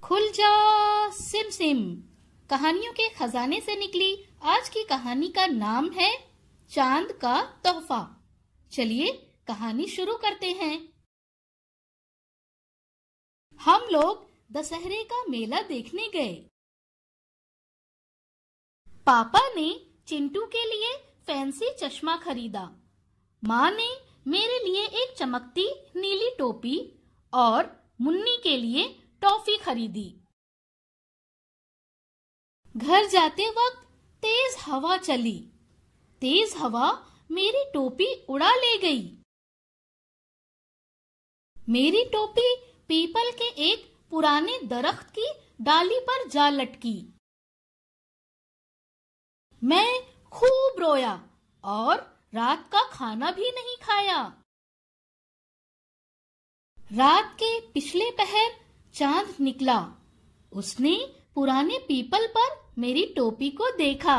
खुल जा SIM SIM. कहानियों के खजाने से निकली आज की कहानी का नाम है चांद का तोहफा। चलिए कहानी शुरू करते हैं। हम लोग दशहरे का मेला देखने गए। पापा ने चिंटू के लिए फैंसी चश्मा खरीदा। माँ ने मेरे लिए एक चमकती नीली टोपी और मुन्नी के लिए टॉफी खरीदी। घर जाते वक्त तेज हवा चली। तेज हवा मेरी टोपी उड़ा ले गई। मेरी टोपी पीपल के एक पुराने दरख्त की डाली पर जा लटकी। मैं खूब रोया और रात का खाना भी नहीं खाया। रात के पिछले पहर चांद निकला। उसने पुराने पीपल पर मेरी टोपी को देखा।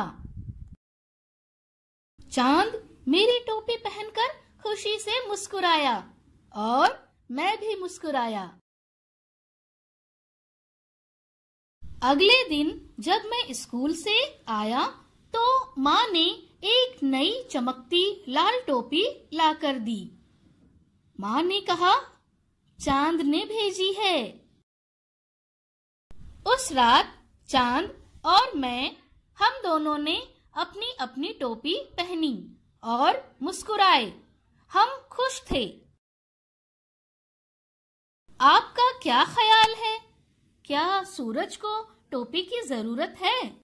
चांद मेरी टोपी पहनकर खुशी से मुस्कुराया और मैं भी मुस्कुराया। अगले दिन जब मैं स्कूल से आया तो माँ ने एक नई चमकती लाल टोपी लाकर दी। माँ ने कहा, चांद ने भेजी है। उस रात चांद और मैं, हम दोनों ने अपनी अपनी टोपी पहनी और मुस्कुराए। हम खुश थे। आपका क्या ख्याल है? क्या सूरज को टोपी की जरूरत है?